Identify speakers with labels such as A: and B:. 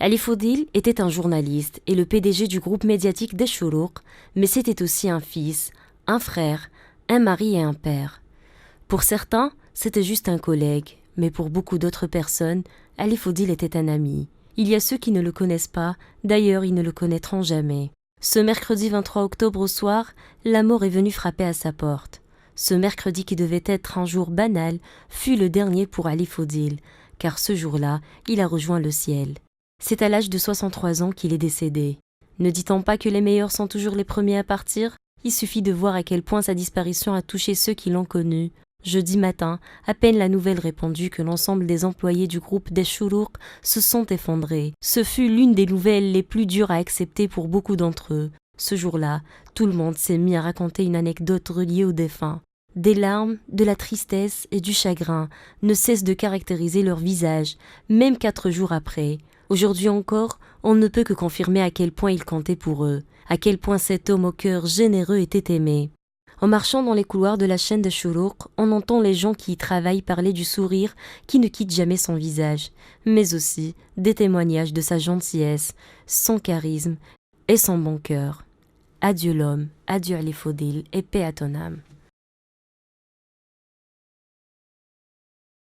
A: Ali Fodil était un journaliste et le PDG du groupe médiatique des Chourouq, mais c'était aussi un fils, un frère, un mari et un père. Pour certains, c'était juste un collègue, mais pour beaucoup d'autres personnes, Ali Fodil était un ami. Il y a ceux qui ne le connaissent pas, d'ailleurs ils ne le connaîtront jamais. Ce mercredi 23 octobre au soir, la mort est venue frapper à sa porte. Ce mercredi qui devait être un jour banal fut le dernier pour Ali Fodil, car ce jour-là, il a rejoint le ciel. C'est à l'âge de 63 ans qu'il est décédé. Ne dit-on pas que les meilleurs sont toujours les premiers à partir ? Il suffit de voir à quel point sa disparition a touché ceux qui l'ont connu. Jeudi matin, à peine la nouvelle répandue que l'ensemble des employés du groupe des Chourouq se sont effondrés. Ce fut l'une des nouvelles les plus dures à accepter pour beaucoup d'entre eux. Ce jour-là, tout le monde s'est mis à raconter une anecdote reliée au défunt. Des larmes, de la tristesse et du chagrin ne cessent de caractériser leur visage, même 4 jours après. Aujourd'hui encore, on ne peut que confirmer à quel point il comptait pour eux, à quel point cet homme au cœur généreux était aimé. En marchant dans les couloirs de la chaîne de Chourouq, on entend les gens qui y travaillent parler du sourire qui ne quitte jamais son visage, mais aussi des témoignages de sa gentillesse, son charisme et son bon cœur. Adieu l'homme, adieu Ali Fodil et paix à ton âme.